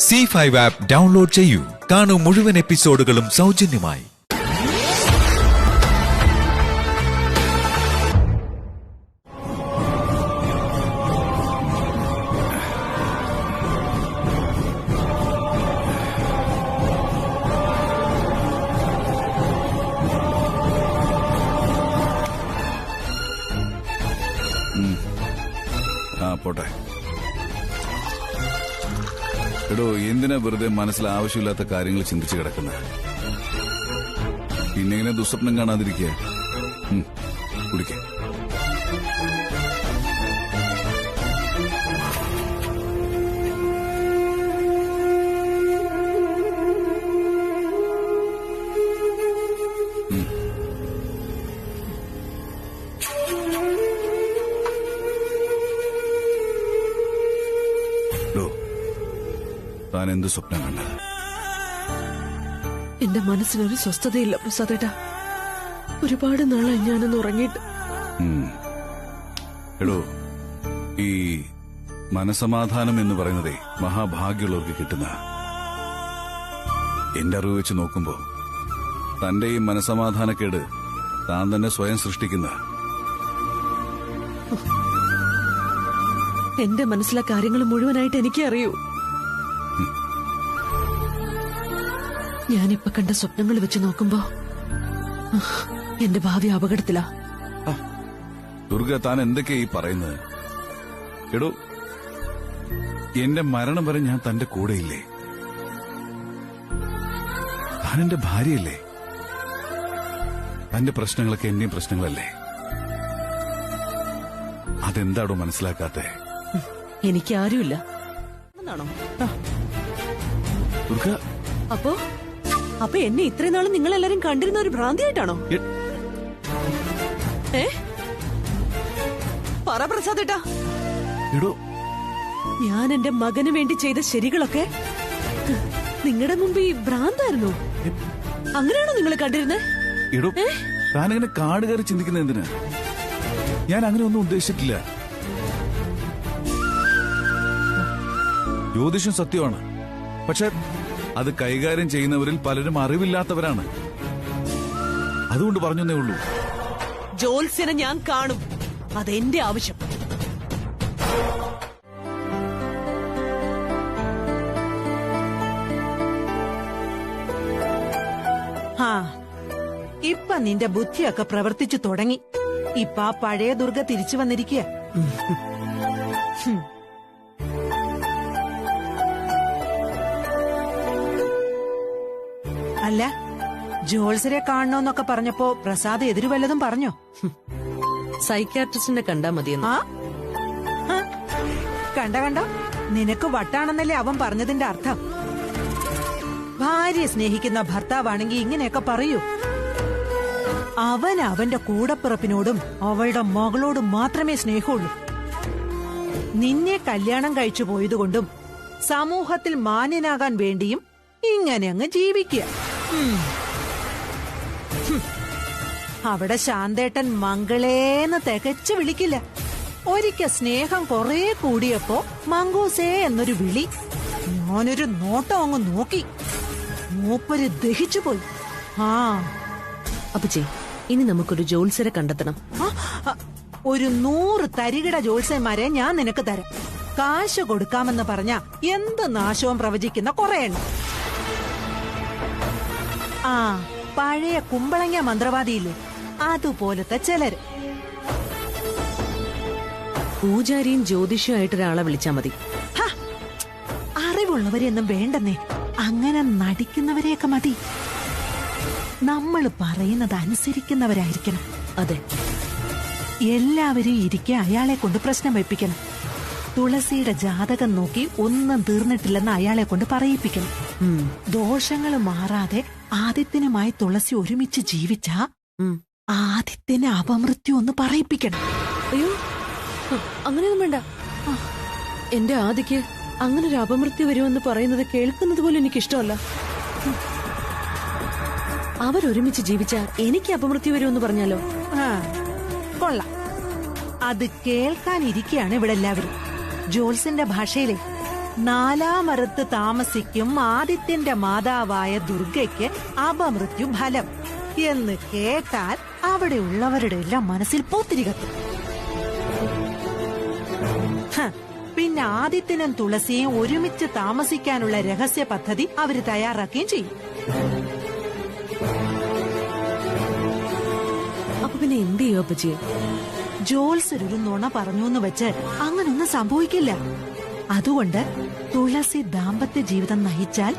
C5 app download ചെയ്യൂ. കാണൂ മുഴുവൻ എപ്പിസോഡുകളും സൗജന്യമായി. പോട്ടെ. എടോ, എന്തിനാ വെറുതെ മനസ്സിൽ ആവശ്യമില്ലാത്ത കാര്യങ്ങൾ ചിന്തിച്ചു കിടക്കുന്നത്? പിന്നെ ഇങ്ങനെ ദുസ്വപ്നം കാണാതിരിക്കുക. കുടിക്ക. താൻ എന്ത് സ്വപ്നം കണ്ടത്? എന്റെ മനസ്സിനൊരു സ്വസ്ഥതയില്ല പ്രസാദേട്ടാ. ഒരുപാട് നാളായി ഞാനൊന്ന് ഉറങ്ങിയിട്ട്. എടോ, ഈ മനസമാധാനം എന്ന് പറയുന്നതേ മഹാഭാഗ്യമുള്ളവർക്ക് കിട്ടുന്ന. എന്റെ അറിവ് വെച്ച് നോക്കുമ്പോ തന്റെ ഈ മനസമാധാനക്കേട് താൻ തന്നെ സ്വയം സൃഷ്ടിക്കുന്ന. എന്റെ മനസ്സിലെ കാര്യങ്ങൾ മുഴുവനായിട്ട് എനിക്ക് അറിയൂ. ഞാനിപ്പൊ കണ്ട സ്വപ്നങ്ങൾ വെച്ച് നോക്കുമ്പോ എന്റെ ഭാവി അപകടത്തിലാ. ദുർഗ, താൻ എന്തൊക്കെയാ ഈ പറയുന്നത്? എടോ, എന്റെ മരണം വരെ ഞാൻ തന്റെ കൂടെയില്ലേ? താൻ എന്റെ ഭാര്യയല്ലേ? തന്റെ പ്രശ്നങ്ങളൊക്കെ എന്റെയും പ്രശ്നങ്ങളല്ലേ? അതെന്താടോ മനസ്സിലാക്കാത്തെ? എനിക്ക് ആരുമില്ല എന്നാണോ ദുർഗ? അപ്പൊ എന്നെ ഇത്രയും നാളും നിങ്ങളെല്ലാരും കണ്ടിരുന്ന ഒരു ഭ്രാന്തിയായിട്ടാണോ? പറ പ്രസാദേട്ടാ. ഞാൻ എന്റെ മകന് വേണ്ടി ചെയ്ത ശരികളൊക്കെ നിങ്ങളുടെ മുമ്പ് ഈ ഭ്രാന്തായിരുന്നു. അങ്ങനെയാണോ നിങ്ങൾ കണ്ടിരുന്നത്? താനങ്ങനെ കാട് കയറി ചിന്തിക്കുന്ന എന്തിനാ? ഞാൻ അങ്ങനെ ഒന്നും ഉദ്ദേശിച്ചിട്ടില്ല. ജ്യോതിഷം സത്യമാണ്, പക്ഷെ അത് കൈകാര്യം ചെയ്യുന്നവരിൽ പലരും അറിവില്ലാത്തവരാണ്. അതുകൊണ്ട് പറഞ്ഞേ ഉള്ളൂ. ജോത്സ്യനെ ഞാൻ കാണും, അതെന്റെ ആവശ്യം. ഇപ്പൊ നിന്റെ ബുദ്ധിയൊക്കെ പ്രവർത്തിച്ചു തുടങ്ങി. ഇപ്പൊ ആ പഴയ ദുർഗ തിരിച്ചു വന്നിരിക്കുക. അല്ല, ജോത്സരെ കാണണോന്നൊക്കെ പറഞ്ഞപ്പോ പ്രസാദ് എതിരു വല്ലതും പറഞ്ഞോ? സൈക്യാട്രിസ്റ്റിനെ കണ്ടാ മതിയെന്ന്. കണ്ടോ, നിനക്ക് വട്ടാണെന്നല്ലേ അവൻ പറഞ്ഞതിന്റെ അർത്ഥം. ഭാര്യയെ സ്നേഹിക്കുന്ന ഭർത്താവാണെങ്കിൽ ഇങ്ങനെയൊക്കെ പറയൂ. അവൻ അവന്റെ കൂടപ്പിറപ്പിനോടും അവളുടെ മകളോടും മാത്രമേ സ്നേഹമുള്ളൂ. നിന്നെ കല്യാണം കഴിച്ചു പോയതുകൊണ്ടും സമൂഹത്തിൽ മാന്യനാകാൻ വേണ്ടിയും ഇങ്ങനെ അങ്ങ് ജീവിക്കുക. അവിടെ ശാന്തേട്ടൻ മംഗളേന്ന് തികച്ചു വിളിക്കില്ല. ഒരിക്കൽ സ്നേഹം കുറെ കൂടിയപ്പോ മങ്കൂസേ എന്നൊരു വിളി. ഞാനൊരു നോട്ടം അങ്ങ് നോക്കി, മൂപ്പര് ദഹിച്ചുപോയി. അപ്പച്ചി, ഇനി നമുക്കൊരു ജോത്സ്യരെ കണ്ടെത്തണം. ഒരു 100 തരികിട ജോത്സ്യന്മാരെ ഞാൻ നിനക്ക് തരാം. കാശ് കൊടുക്കാമെന്ന് പറഞ്ഞ എന്ത് നാശവും പ്രവചിക്കുന്ന കുറെ എണ്ണം. പഴയ കുമ്പളങ്ങ മന്ത്രവാദിയില്ലേ, അതുപോലത്തെ ചിലര്. പൂജാരിയും ജ്യോതിഷമായിട്ടൊരാളെ വിളിച്ചാ മതി. അറിവുള്ളവരെയൊന്നും വേണ്ടെന്നേ, അങ്ങനെ നടിക്കുന്നവരെയൊക്കെ മതി. നമ്മൾ പറയുന്നത് അനുസരിക്കുന്നവരായിരിക്കണം. അതെ, എല്ലാവരും ഇരിക്കെ അയാളെ കൊണ്ട് പ്രശ്നം വെപ്പിക്കണം. തുളസിയുടെ ജാതകം നോക്കി ഒന്നും തീർന്നിട്ടില്ലെന്ന് അയാളെ കൊണ്ട് പറയിപ്പിക്കണം. ദോഷങ്ങൾ മാറാതെ ആദിത്യനുമായി തുളസി ഒരുമിച്ച് ജീവിച്ച ആദിത്യനെ അപമൃത്യു ഒന്ന് പറയിപ്പിക്കണം. അയ്യോ, അങ്ങനെയൊന്നും വേണ്ട. എന്റെ ആദിക്ക് അങ്ങനെ ഒരു അപമൃത്യു വരുമെന്ന് പറയുന്നത് കേൾക്കുന്നത് പോലും എനിക്കിഷ്ടമല്ല. അവരൊരുമിച്ച് ജീവിച്ച എനിക്ക് അപമൃത്യു വരുമെന്ന് പറഞ്ഞാലോ? കൊള്ളാം. അത് കേൾക്കാനിരിക്കുകയാണ് ഇവിടെ എല്ലാവരും. ജോൽസിന്റെ ഭാഷയിലെ നാലാമറത്ത് താമസിക്കും ആദിത്യന്റെ മാതാവായ ദുർഗയ്ക്ക് അപമൃത്യു ഫലം എന്ന് കേട്ടാൽ അവിടെ ഉള്ളവരുടെ എല്ലാം മനസ്സിൽ പൂത്തിരി കത്തും. പിന്നെ ആദിത്യനും തുളസിയും ഒരുമിച്ച് താമസിക്കാനുള്ള രഹസ്യ പദ്ധതി അവര് തയ്യാറാക്കുകയും ചെയ്യും. അപ്പൊ പിന്നെ എന്ത് ചെയ്യോ അപ്പച്ചി? ജോത്സരൊരു നുണ പറഞ്ഞു എന്ന് വെച്ച് അങ്ങനൊന്നും സംഭവിക്കില്ല. അതുകൊണ്ട് തുളസി ദാമ്പത്യ ജീവിതം നയിച്ചാൽ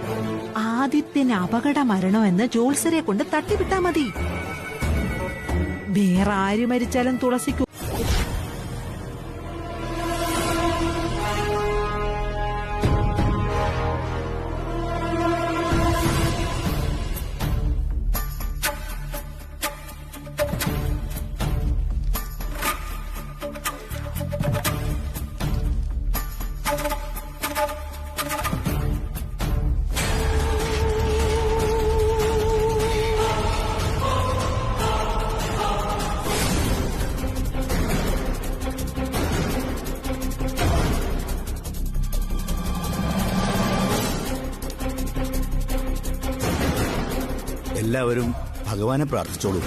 ആദിത്യന് അപകട മരണമെന്ന് ജോത്സരെ കൊണ്ട് തട്ടിവിട്ടാ മതി. വേറെ ആര് മരിച്ചാലും തുളസിക്ക് എല്ലാവരും ഭഗവാനെ പ്രാർത്ഥിച്ചോളൂ.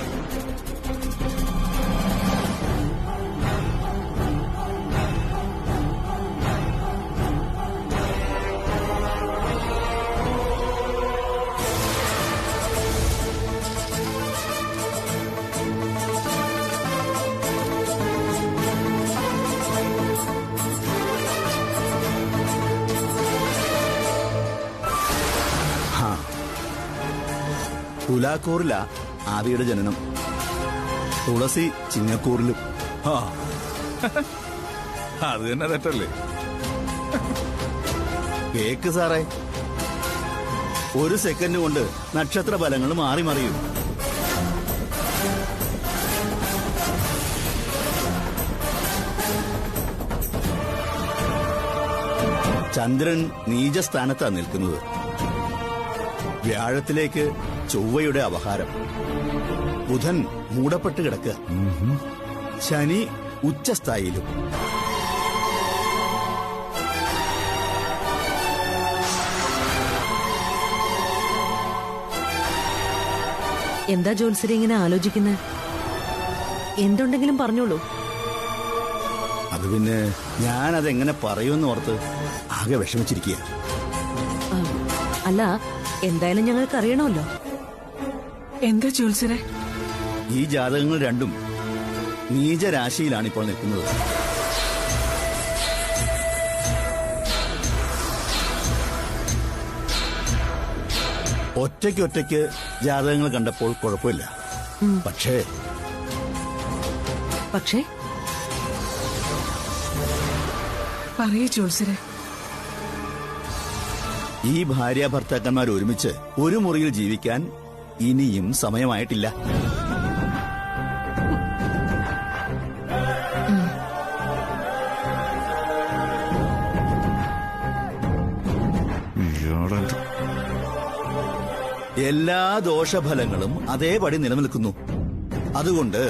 തുലാക്കൂറിലാ ആദിയുടെ ജനനം. തുളസി ചിങ്ങക്കൂറിലും. അത് തന്നെ തെറ്റല്ലേ? കേക്ക് സാറേ, ഒരു സെക്കൻഡ് കൊണ്ട് നക്ഷത്ര ഫലങ്ങൾ മാറി മറിയും. ചന്ദ്രൻ നീചസ്ഥാനത്താ നിൽക്കുന്നത്. വ്യാഴത്തിലേക്ക് ചൊവ്വയുടെ അപഹാരം. ബുധൻ മൂടപ്പെട്ട് കിടക്കുക. ശനി ഉച്ചസ്ഥായിലും. എന്താ ജോത്സരി ഇങ്ങനെ ആലോചിക്കുന്നത്? എന്തുണ്ടെങ്കിലും പറഞ്ഞോളൂ. അത് പിന്നെ ഞാനതെങ്ങനെ പറയുമെന്ന് ഓർത്ത് ആകെ വിഷമിച്ചിരിക്കുക. അല്ല, എന്തായാലും ഞങ്ങൾക്ക് അറിയണമല്ലോ. എന്താ ജോത്സരെ? ഈ ജാതകങ്ങൾ രണ്ടും നീചരാശിയിലാണ് ഇപ്പോൾ നിൽക്കുന്നത്. ഒറ്റയ്ക്കൊറ്റയ്ക്ക് ജാതകങ്ങൾ കണ്ടപ്പോൾ കുഴപ്പമില്ല. പക്ഷേ പറയൂ ജോത്സരെ. ഈ ഭാര്യ ഭർത്താക്കന്മാർ ഒരുമിച്ച് ഒരു മുറിയിൽ ജീവിക്കാൻ ഇനിയും സമയമായിട്ടില്ല. എല്ലാ ദോഷഫലങ്ങളും അതേപടി നിലനിൽക്കുന്നു. അതുകൊണ്ട്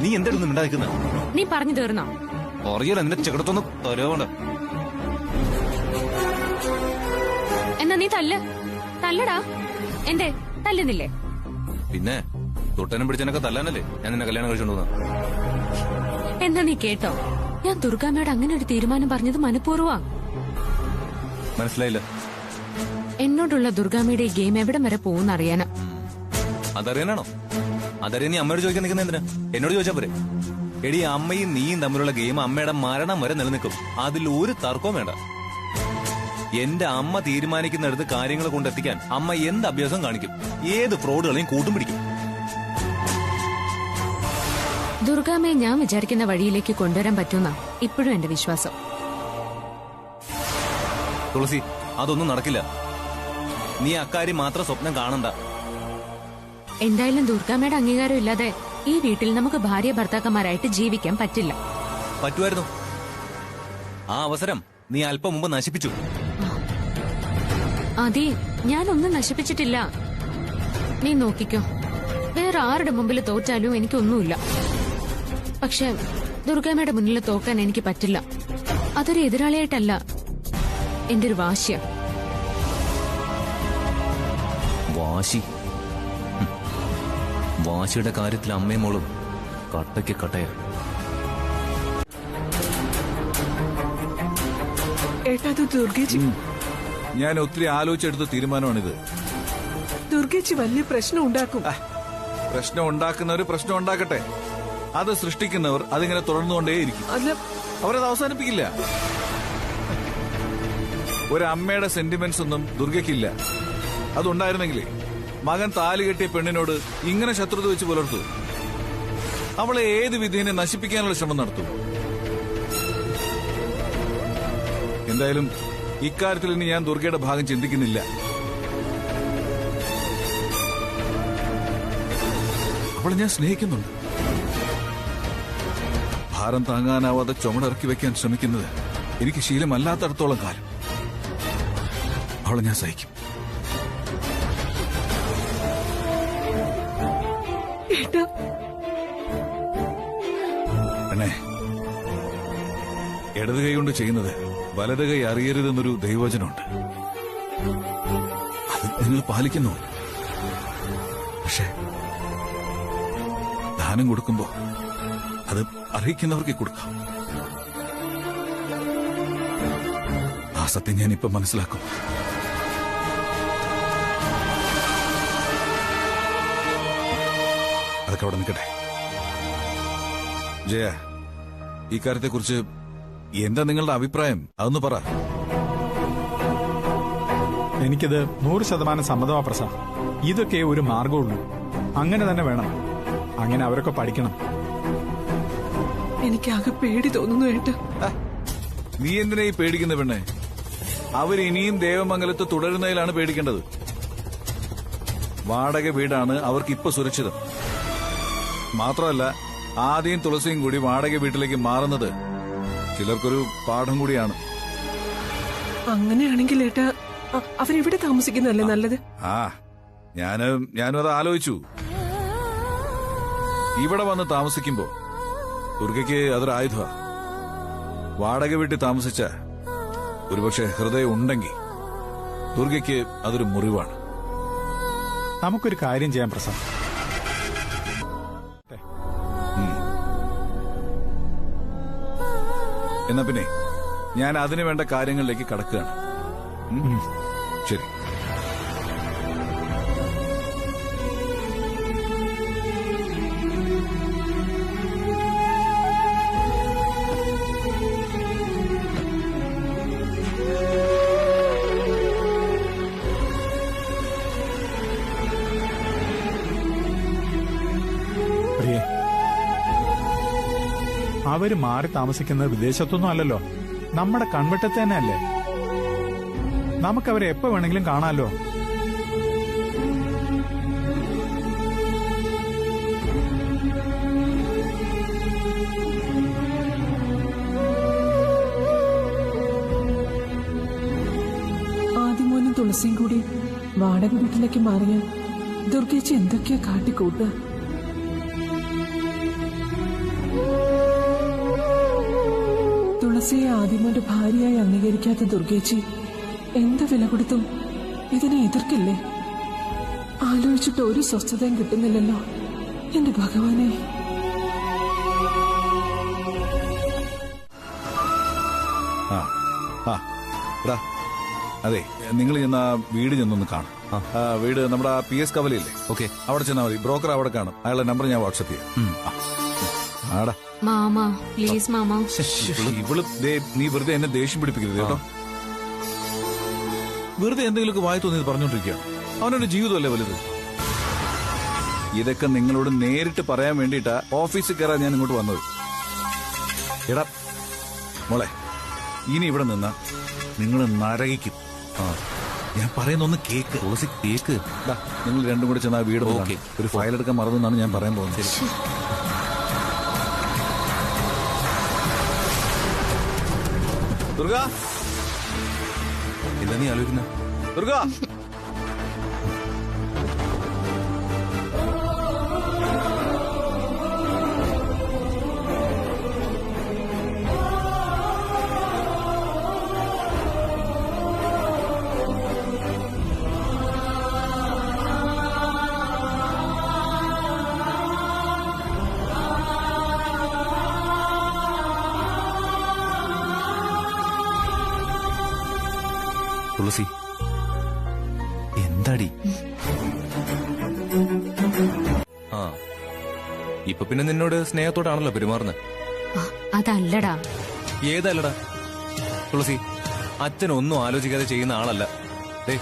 നീ എന്തായിരുന്നു മിണ്ടായിരിക്കുന്നത്? നീ പറഞ്ഞു തീർന്നോ? അറിയാലോ, നിന്റെ ചെകിടത്തൊന്ന് തരുവുണ്ട്. എന്നാ നീ തല്ലടാ. എന്തേ തല്ലുന്നില്ലേ? പിന്നെ തൊട്ടനും പിടിച്ചനൊക്കെ തല്ലാനല്ലേ ഞാൻ നിന്നെ കല്യാണം കഴിച്ചോണ്ട്. എന്നാ നീ കേട്ടോ, ഞാൻ ദുർഗാമ്മയോട് അങ്ങനെ ഒരു തീരുമാനം പറഞ്ഞത് മനഃപൂർവ്വമാ. മനസ്സിലായില്ല? എന്നോടുള്ള ദുർഗാമ്മയുടെ ഈ ഗെയിം എവിടം വരെ പോകുന്ന അറിയാനാ. അതറിയാനാണോ? അതറിയാൻ നീ അമ്മയോട് ചോദിക്കാൻ നിൽക്കുന്ന എന്തിനാ? എന്നോട് ചോദിച്ചാ പോരെ. എടി, അമ്മയും നീയും തമ്മിലുള്ള ഗെയിം അമ്മയുടെ മരണം വരെ നിലനിൽക്കും. അതിൽ ഒരു തർക്കവും വേണ്ട. എന്റെ അമ്മ തീരുമാനിക്കുന്നിടത്ത് കാര്യങ്ങൾ കൊണ്ടെത്തിക്കാൻ അമ്മ എന്ത് അഭ്യാസം കാണിക്കും, ഏത് ഫ്രോഡുകളെയും കൂട്ടും പിടിക്കും. ദുർഗാമ്മയെ ഞാൻ വിചാരിക്കുന്ന വഴിയിലേക്ക് കൊണ്ടുവരാൻ പറ്റുന്ന ഇപ്പോഴും എന്റെ വിശ്വാസം. തുളസി, അതൊന്നും നടക്കില്ല. നീ അക്കാര്യം മാത്രം സ്വപ്നം കാണണ്ട. എന്തായാലും ദുർഗാമ്മയുടെ അംഗീകാരം ഇല്ലാതെ ഈ വീട്ടിൽ നമുക്ക് ഭാര്യ ഭർത്താക്കന്മാരായിട്ട് ജീവിക്കാൻ പറ്റില്ല. പറ്റുമായിരുന്നു. ആ അവസരം നീ അല്പം മുമ്പ് നശിപ്പിച്ചു. അതെ, ഞാനൊന്നും നശിപ്പിച്ചിട്ടില്ല. നീ നോക്കിക്കോ, വേറെ ആരുടെ മുമ്പിൽ തോറ്റാലും എനിക്കൊന്നുമില്ല. പക്ഷെ ദുർഗാമ്മയുടെ മുന്നിൽ തോക്കാൻ എനിക്ക് പറ്റില്ല. അതൊരു എതിരാളിയായിട്ടല്ല, എന്റെ ഒരു വാശിയ. വാശി? വാശിയുടെ കാര്യത്തിൽ അമ്മയും മോളും കട്ടയ്ക്ക് കട്ടയാ. ഏട്ടാ, അത് ദുർഗേച്ചി. ഞാൻ ഒത്തിരി ആലോചിച്ചെടുത്ത തീരുമാനമാണിത്. ദുർഗേച്ചി വലിയ പ്രശ്നം ഉണ്ടാക്കും. പ്രശ്നം ഉണ്ടാക്കുന്നവർ പ്രശ്നം ഉണ്ടാക്കട്ടെ. അത് സൃഷ്ടിക്കുന്നവർ അതിങ്ങനെ തുടർന്നുകൊണ്ടേയിരിക്കും. അല്ല, അവരത് അവസാനിപ്പിക്കില്ല. ഒരമ്മയുടെ സെന്റിമെന്റ്സ് ഒന്നും ദുർഗയ്ക്കില്ല. അതുണ്ടായിരുന്നെങ്കിലേ മകൻ താലി കെട്ടിയ പെണ്ണിനോട് ഇങ്ങനെ ശത്രുത വെച്ച് പുലർത്തു. അവളെ ഏത് വിധേനെ നശിപ്പിക്കാനുള്ള ശ്രമം നടത്തും. എന്തായാലും ഇക്കാര്യത്തിൽ ഇനി ഞാൻ ദുർഗയുടെ ഭാഗം ചിന്തിക്കുന്നില്ല. അവളെ ഞാൻ സ്നേഹിക്കുന്നുണ്ട്. ഭാരം താങ്ങാനാവാതെ ചുമടിറക്കി വെക്കാൻ ശ്രമിക്കുന്നത് എനിക്ക് ശീലമല്ലാത്തടത്തോളം കാലം അവളെ ഞാൻ സഹിക്കും. പെണ്ണേ, ഇടത് കൈ കൊണ്ട് ചെയ്യുന്നത് വലത് കൈ അറിയരുതെന്നൊരു ദൈവവചനമുണ്ട്. അത് നിങ്ങൾ പാലിക്കുന്നു. പക്ഷേ ദാനം കൊടുക്കുമ്പോ അത് അർഹിക്കുന്നവർക്ക് കൊടുക്കാം. ആ സത്യം ഞാനിപ്പോ മനസ്സിലാക്കും. അതൊക്കെ അവിടെ നിൽക്കട്ടെ. ജയ, ഈ കാര്യത്തെക്കുറിച്ച് എന്താ നിങ്ങളുടെ അഭിപ്രായം? അതൊന്ന് പറ. എനിക്കിത് 100% സമ്മതമാ പ്രസാദ്. ഇതൊക്കെ ഒരു മാർഗമുള്ളൂ. അങ്ങനെ തന്നെ വേണം. അങ്ങനെ അവരൊക്കെ പഠിക്കണം. എനിക്കാകെ പേടി തോന്നുന്നു ഏട്ടാ. നീ എന്തിനാ ഈ പേടിക്കുന്ന പെണ്ണെ? അവരിനിയും ദേവമംഗലത്ത് തുടരുന്നതിലാണ് പേടിക്കേണ്ടത്. വാടക വീടാണ് അവർക്കിപ്പോ സുരക്ഷിതം. മാത്രമല്ല, ആദ്യം തുളസിയും കൂടി വാടക വീട്ടിലേക്ക് മാറുന്നത് ചിലർക്കൊരു പാഠം കൂടിയാണ്. അങ്ങനെയാണെങ്കിൽ ഏട്ടാ, അവരെവിടെ താമസിക്കുന്നതല്ലേ നല്ലത്? ഞാനും അത് ആലോചിച്ചു. ഇവിടെ വന്ന് താമസിക്കുമ്പോ ദുർഗയ്ക്ക് അതൊരു ആയുധ. വാടക വീട്ടിൽ താമസിച്ച ഒരുപക്ഷെ ഹൃദയം ഉണ്ടെങ്കിൽ ദുർഗയ്ക്ക് അതൊരു മുറിവാണ്. നമുക്കൊരു കാര്യം ചെയ്യാം പ്രസാദ്. എന്നാ പിന്നെ ഞാൻ അതിനു വേണ്ട കാര്യങ്ങളിലേക്ക് കടക്കുകയാണ്. ശരി. പ്രിയേ, അവര് മാറി താമസിക്കുന്നത് വിദേശത്തൊന്നും അല്ലല്ലോ, നമ്മുടെ കൺവെട്ടത്ത് തന്നെ അല്ലേ. നമുക്കവരെ എപ്പോ വേണമെങ്കിലും കാണാമല്ലോ. ആദിമോനും തുളസിയും കൂടി വാടക വീട്ടിലേക്ക് മാറിയ ദുർഗേച്ചി എന്തൊക്കെയാ കാട്ടിക്കൂട്ടുക. തുളസിയെ ആദിമോന്റെ ഭാര്യയായി അംഗീകരിക്കാത്ത ദുർഗേച്ചി എന്ത് വില കൊടുത്തും ഇതിനെ എതിർക്കില്ലേ? ആലോചിച്ചിട്ട് ഒരു സ്വസ്ഥതയും കിട്ടുന്നില്ലല്ലോ എന്റെ ഭഗവാനെ. അതെ, നിങ്ങൾ ചെന്ന ആ വീട് ചെന്നൊന്ന് കാണും. വീട് നമ്മുടെ PS കവലയില്ലേ? ഓക്കെ, അവിടെ ചെന്നാൽ മതി. ബ്രോക്കർ അവിടെ കാണും. അയാളുടെ നമ്പർ ഞാൻ വാട്സപ്പ് ചെയ്യാം. ആടാ മാമാ പ്ലീസ് മാമാ. ഇവള് നീ വെറുതെ എന്നെ ദേഷ്യം പിടിപ്പിക്കരുത് കേട്ടോ. വെറുതെ എന്തെങ്കിലുമൊക്കെ വായി തോന്നിയത് പറഞ്ഞോണ്ടിരിക്കുകയാണ്. അവനൊരു ജീവിതമല്ലേ വലുത്. ഇതൊക്കെ നിങ്ങളോട് നേരിട്ട് പറയാൻ വേണ്ടിയിട്ടാ ഓഫീസിൽ കയറാൻ ഞാൻ ഇങ്ങോട്ട് വന്നത്. എടാ മോളെ, ഇനി ഇവിടെ നിന്നാ നിങ്ങൾ നരകിക്കും. ഞാൻ പറയുന്നൊന്ന് കേക്ക്. കേക്ക്. നിങ്ങൾ രണ്ടും കൂടെ ചെന്നാ വീട് നോക്കി ഒരു ഫയൽ എടുക്കാൻ മറന്നെന്നാണ് ഞാൻ പറയാൻ പോകുന്നത്. ദുർഗ, എന്താ നീ ആലോചിക്കുന്ന? ദുർഗ, തുളസി, എന്താടി? ആ, ഇപ്പൊ പിന്നെ നിന്നോട് സ്നേഹത്തോടാണല്ലോ പെരുമാറുന്നത്. അതല്ലടാ. ഏതല്ലടാ തുളസി? അച്ഛൻ ഒന്നും ആലോചിക്കാതെ ചെയ്യുന്ന ആളല്ല. ദേ,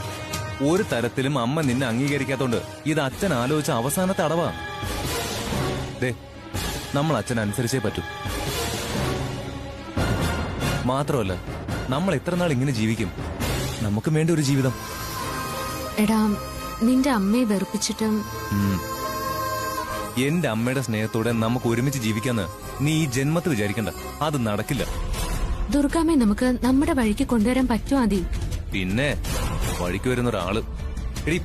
ഒരു തരത്തിലും അമ്മ നിന്നെ അംഗീകരിക്കാത്തോണ്ട് ഇത് അച്ഛൻ ആലോചിച്ച അവസാനത്തെ അടവാ. ദേ, നമ്മൾ അച്ഛനനുസരിച്ചേ പറ്റൂ. മാത്രമല്ല, നമ്മൾ എത്ര നാൾ ഇങ്ങനെ ജീവിക്കും? നമുക്ക് വേണ്ട ഒരു ജീവിതം. എടാ, നിന്റെ അമ്മയെ വെറുപ്പിച്ചിട്ടും എന്റെ അമ്മയുടെ സ്നേഹത്തോടെ നമുക്ക് ഒരുമിച്ച് ജീവിക്കാന്ന് നീ ഈ ജന്മത്തിൽ വിചാരിക്കണ്ട. അത് നടക്കില്ല. ദുർഗാമ്മയെ നമുക്ക് നമ്മുടെ വഴിക്ക് കൊണ്ടുവരാൻ പറ്റുമോ? ആദി, പിന്നെ വഴിക്ക് വരുന്ന ഒരാള്. എടി,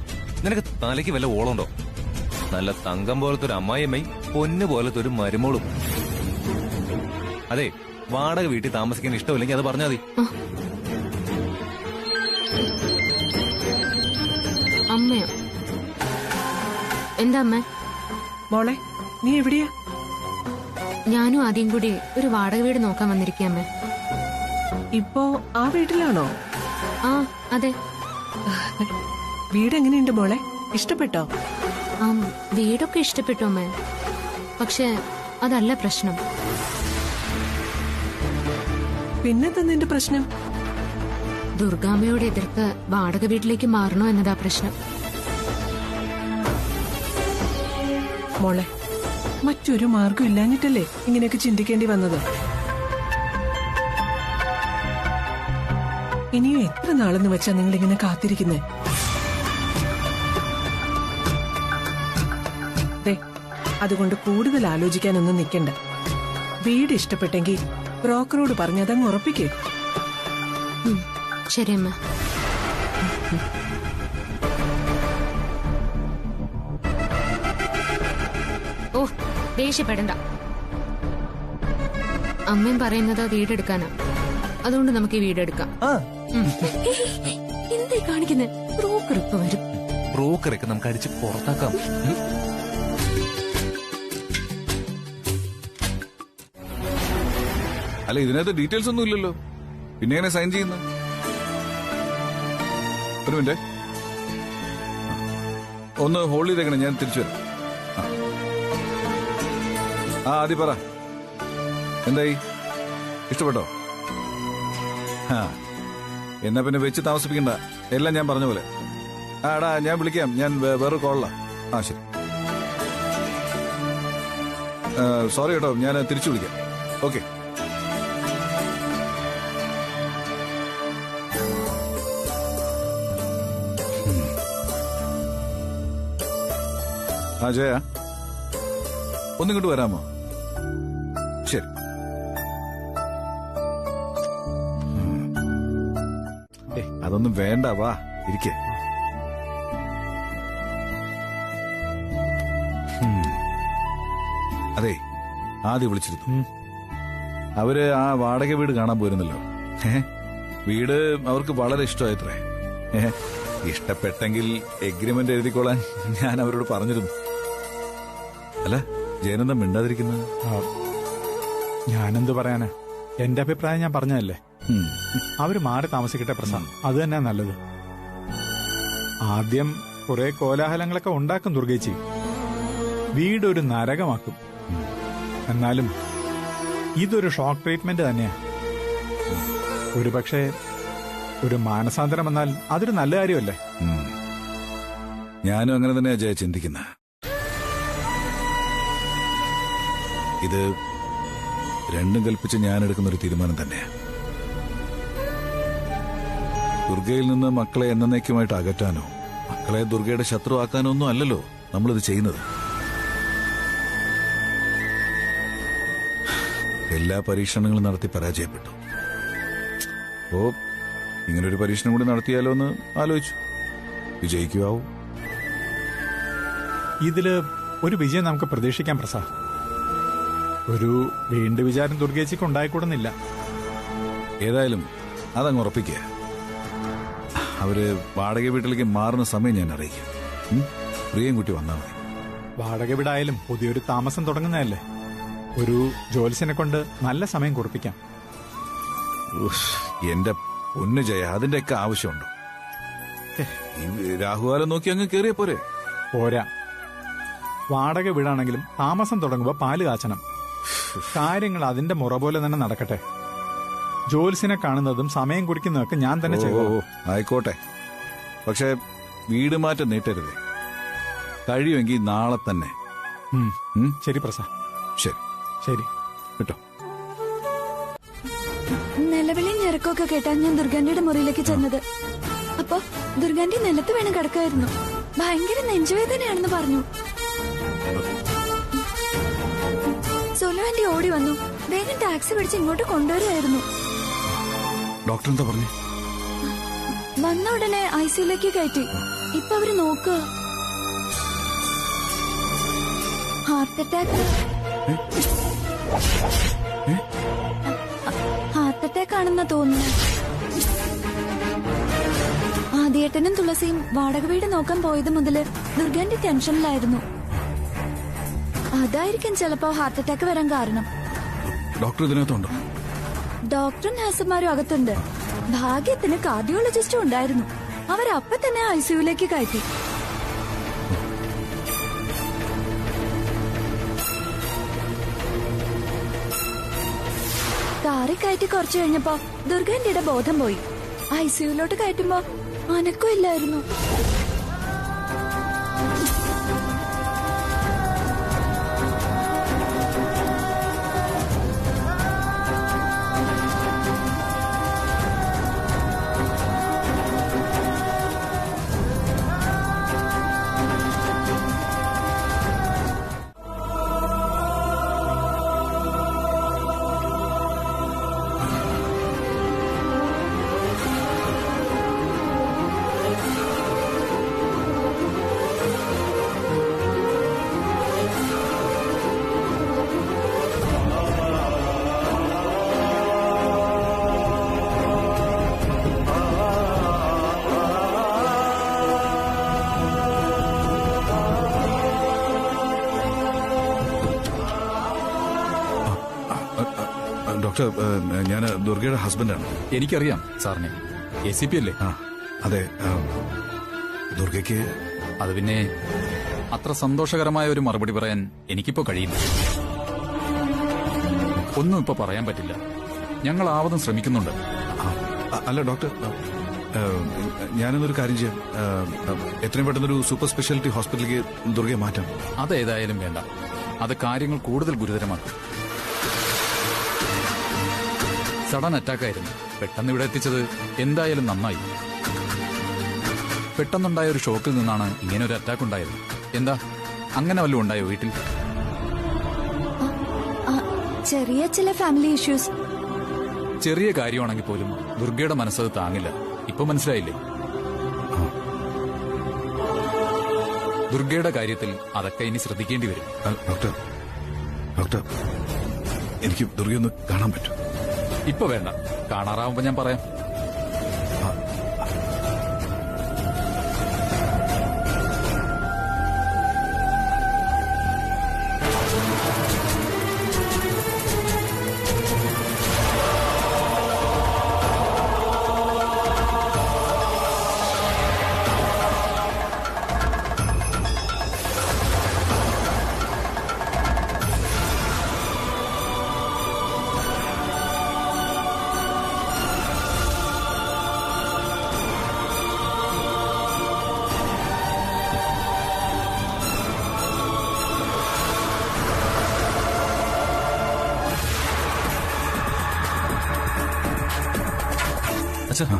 നിനക്ക് തലയ്ക്ക് വല്ല ഓളമുണ്ടോ? നല്ല തങ്കം പോലത്തെ ഒരു അമ്മായിയമ്മയും പൊന്നു പോലത്തെ ഒരു മരുമോളും. അതെ, വാടക വീട്ടിൽ താമസിക്കാൻ ഇഷ്ടമില്ലെങ്കിൽ അത് പറഞ്ഞാൽ മതി. അമ്മയോ? എന്താ അമ്മ? മോളെ, നീ എവിടെയാ? ഞാനും ആദ്യം കൂടി ഒരു വാടക വീട് നോക്കാൻ വന്നിരിക്കുക അമ്മ. ഇപ്പോ ആ വീട്ടിലാണോ? ആ, അതെ. വീട് എങ്ങനെയുണ്ട് മോളെ? ഇഷ്ടപ്പെട്ടോ? വീടൊക്കെ ഇഷ്ടപ്പെട്ടു അമ്മ. പക്ഷെ അതല്ല പ്രശ്നം. പിന്നെന്താ നിന്റെ പ്രശ്നം? ദുർഗാമ്മയോട് എതിർത്ത് വാടക വീട്ടിലേക്ക് മാറണോ എന്നതാ പ്രശ്നം. മോളെ, മറ്റൊരു മാർഗം ഇല്ലാഞ്ഞിട്ടല്ലേ ഇങ്ങനെയൊക്കെ ചിന്തിക്കേണ്ടി വന്നത്? ഇനിയും എത്ര നാളെന്ന് വെച്ചാ നിങ്ങൾ ഇങ്ങനെ കാത്തിരിക്കുന്നേ? അതുകൊണ്ട് കൂടുതൽ ആലോചിക്കാനൊന്നും നിൽക്കണ്ട. വീട് ഇഷ്ടപ്പെട്ടെങ്കിൽ ബ്രോക്കറോട് പറഞ്ഞതങ്ങ് ഉറപ്പിക്കേ. ശരി അമ്മ. ഓ, ദേഷ്യപ്പെടണ്ട. അമ്മയും പറയുന്നത് വീടെടുക്കാനാ. അതുകൊണ്ട് നമുക്ക് ഈ വീടെടുക്കാം. എന്തേ കാണിക്കുന്നേ? ബ്രോക്കർ ഇപ്പൊ വരും. ബ്രോക്കറൊക്കെ നമുക്ക് അടിച്ച് പുറത്താക്കാം. അല്ല, ഇതിനകത്ത് ഡീറ്റെയിൽസ് ഒന്നും ഇല്ലല്ലോ. പിന്നെ എങ്ങനെ സൈൻ ചെയ്യുന്ന? ഒരു മിനിറ്റ്, ഒന്ന് ഹോൾഡ് ചെയ്തേക്കണം, ഞാൻ തിരിച്ചു വരാം. ആദ്യം പറ, എന്തായി? ഇഷ്ടപ്പെട്ടോ? എന്നാ പിന്നെ വെച്ച് താമസിപ്പിക്കണ്ട. എല്ലാം ഞാൻ പറഞ്ഞ പോലെ. ആടാ, ഞാൻ വിളിക്കാം. ഞാൻ വേറൊരു കോളിലാ. ശരി. സോറി കേട്ടോ, ഞാൻ തിരിച്ചു വിളിക്കാം. ഓക്കെ. ജയ, ഒന്നിങ്ങോട്ട് വരാമോ? ശരി. അതൊന്നും വേണ്ട, വാ ഇരിക്കേ. അതെ, ആദ്യം വിളിച്ചിരുന്നു. അവര് ആ വാടക വീട് കാണാൻ പോയിരുന്നല്ലോ. വീട് അവർക്ക് വളരെ ഇഷ്ടമായിത്രേ. ഇഷ്ടപ്പെട്ടെങ്കിൽ എഗ്രിമെന്റ് എഴുതിക്കോളാൻ ഞാൻ അവരോട് പറഞ്ഞിരുന്നു. അല്ല, ജയനന്ദം മിണ്ടാതിരിക്കുന്നത്? ഞാനെന്ത് പറയാനാ? എന്റെ അഭിപ്രായം ഞാൻ പറഞ്ഞതല്ലേ. അവര് മാറി താമസിക്കട്ടെ പ്രസാദ്, അത് തന്നെ നല്ലത്. ആദ്യം കുറെ കോലാഹലങ്ങളൊക്കെ ഉണ്ടാക്കും ദുർഗേച്ചി, വീടൊരു നരകമാക്കും. എന്നാലും ഇതൊരു ഷോക്ക് ട്രീറ്റ്മെന്റ് തന്നെയാ. ഒരു പക്ഷേ ഒരു മാനസാന്തരം വന്നാൽ അതൊരു നല്ല കാര്യമല്ലേ? ഞാനും അങ്ങനെ തന്നെയാ ജയ ചിന്തിക്കുന്നത്. ഇത് രണ്ടും കൽപ്പിച്ച് ഞാൻ എടുക്കുന്ന ഒരു തീരുമാനം തന്നെയാ. ദുർഗയിൽ നിന്ന് മക്കളെ എന്നേക്കുമായിട്ട് അകറ്റാനോ മക്കളെ ദുർഗയുടെ ശത്രുവാക്കാനോ ഒന്നും അല്ലല്ലോ നമ്മളിത് ചെയ്യുന്നത്. എല്ലാ പരീക്ഷണങ്ങളും നടത്തി പരാജയപ്പെട്ടു. അപ്പോ ഇങ്ങനൊരു പരീക്ഷണം കൂടി നടത്തിയാലോ എന്ന് ആലോചിച്ചു. വിജയിക്കുവാവും. ഇതില് ഒരു വിജയം നമുക്ക് പ്രതീക്ഷിക്കാം പ്രസാദ്. ഒരു വീണ്ടും വിചാരം ദുർഗേച്ചിക്ക് ഉണ്ടായിക്കൂടുന്നില്ല. ഏതായാലും അതങ്ങ് ഉറപ്പിക്കുക. അവര് വാടക വീട്ടിലേക്ക് മാറുന്ന സമയം ഞാൻ അറിയിക്കാം. പ്രിയം കുട്ടി വന്നാൽ മതി. വാടക വീടായാലും പുതിയൊരു താമസം തുടങ്ങുന്നതല്ലേ, ഒരു ജോലിസിനെ കൊണ്ട് നല്ല സമയം കുറിപ്പിക്കാം. എന്റെ പൊന്നു ജയ, അതിന്റെയൊക്കെ ആവശ്യമുണ്ടോ? രാഹുകാലം നോക്കി അങ്ങ് കേറിയ പോരെ? പോരാ. വാടക വീടാണെങ്കിലും താമസം തുടങ്ങുമ്പോ പാല് കാച്ചണം. കാര്യങ്ങൾ അതിന്റെ മുറ പോലെ തന്നെ നടക്കട്ടെ. ജോലിസിനെ കാണുന്നതും സമയം കുറിക്കുന്നതൊക്കെ ഞാൻ തന്നെ ചെയ്തു. ആയിക്കോട്ടെ, പക്ഷെ വീട് മാറ്റം നീട്ടരുതേ. കഴിയുമെങ്കിൽ നാളെ തന്നെ. ശരി പ്രസാദ്. ശരി ശരി കേട്ടോ. നിലവിളിയും ഞെരക്കൊക്കെ കേട്ടാ ഞാൻ ദുർഗാന്റിയുടെ മുറിയിലേക്ക് ചെന്നത്. അപ്പൊ ദുർഗാന്റി നിലത്ത് വീണ് കിടക്കായിരുന്നു. ഭയങ്കര നെഞ്ചുവേദനയാണെന്ന് പറഞ്ഞു. സോലു ആന്റി ഓടി വന്നു. വേഗം ടാക്സി പിടിച്ച് ഇങ്ങോട്ട് കൊണ്ടുവരുമായിരുന്നു. ഡോക്ടർ എന്താ പറഞ്ഞു? വന്ന ഉടനെ ഐസിയുലേക്ക് കയറ്റി. ഇപ്പൊ അവര് നോക്കുക. ഹാർട്ട് അറ്റാക്ക് ആണെന്നാ തോന്നുന്നു. ആദ്യേട്ടനും തുളസിയും വാടക വീട് നോക്കാൻ പോയത് മുതല് ദുർഗാന്റെ ടെൻഷനിലായിരുന്നു. അതായിരിക്കും ചിലപ്പോ ഹാർട്ട് അറ്റാക്ക് വരാൻ കാരണം. ഡോക്ടർ ഇതിനകത്തുണ്ടോ? ഡോക്ടറും നഴ്സുമാരും അകത്തുണ്ട്. ഭാഗ്യത്തിന് കാർഡിയോളജിസ്റ്റും ഉണ്ടായിരുന്നു. അവരപ്പൊ തന്നെ ഐസിയുലേക്ക് കയറ്റി. കാറിൽ കയറ്റി കുറച്ചു കഴിഞ്ഞപ്പോ ദുർഗാന്റിയുടെ ബോധം പോയി. ഐസിയുലോട്ട് കയറ്റുമ്പോ അനക്കം ഇല്ലായിരുന്നു. ഡോക്ടർ, ഞാൻ ദുർഗയുടെ ഹസ്ബൻഡാണ്. എനിക്കറിയാം സാറിനെ. ACP അല്ലേ? അതെ. ദുർഗയ്ക്ക് അത് പിന്നെ അത്ര സന്തോഷകരമായ ഒരു മറുപടി പറയാൻ എനിക്കിപ്പോ കഴിയില്ല. ഒന്നും ഇപ്പൊ പറയാൻ പറ്റില്ല. ഞങ്ങൾ ആവതും ശ്രമിക്കുന്നുണ്ട്. അല്ല ഡോക്ടർ, ഞാനൊന്നൊരു കാര്യം ചെയ്യാം. എത്രയും പെട്ടെന്നൊരു സൂപ്പർ സ്പെഷ്യാലിറ്റി ഹോസ്പിറ്റലിലേക്ക് ദുർഗയെ മാറ്റാം. അതേതായാലും വേണ്ട. അത് കാര്യങ്ങൾ കൂടുതൽ ഗുരുതരമാക്കും. സഡൻ അറ്റാക്കായിരുന്നു. പെട്ടെന്ന് ഇവിടെ എത്തിച്ചത് എന്തായാലും നന്നായി. പെട്ടെന്നുണ്ടായ ഒരു ഷോക്കിൽ നിന്നാണ് ഇങ്ങനെ ഒരു അറ്റാക്ക് ഉണ്ടായത്. എന്താ, അങ്ങനെ വല്ലതും ഉണ്ടായോ വീട്ടിൽ? ചെറിയ ചില ഫാമിലി ഇഷ്യൂസ്. ചെറിയ കാര്യമാണെങ്കിൽ പോലും ദുർഗയുടെ മനസ്സത് താങ്ങില്ല. ഇപ്പൊ മനസ്സിലായില്ലേ? ദുർഗയുടെ കാര്യത്തിൽ അതൊക്കെ ഇനി ശ്രദ്ധിക്കേണ്ടി വരും. ഡോക്ടർ, എനിക്ക് ദുർഗയൊന്ന് കാണാൻ പറ്റും? ഇപ്പൊ വേണ്ട, കാണാറാവുമ്പോ ഞാൻ പറയാം. അച്ഛാ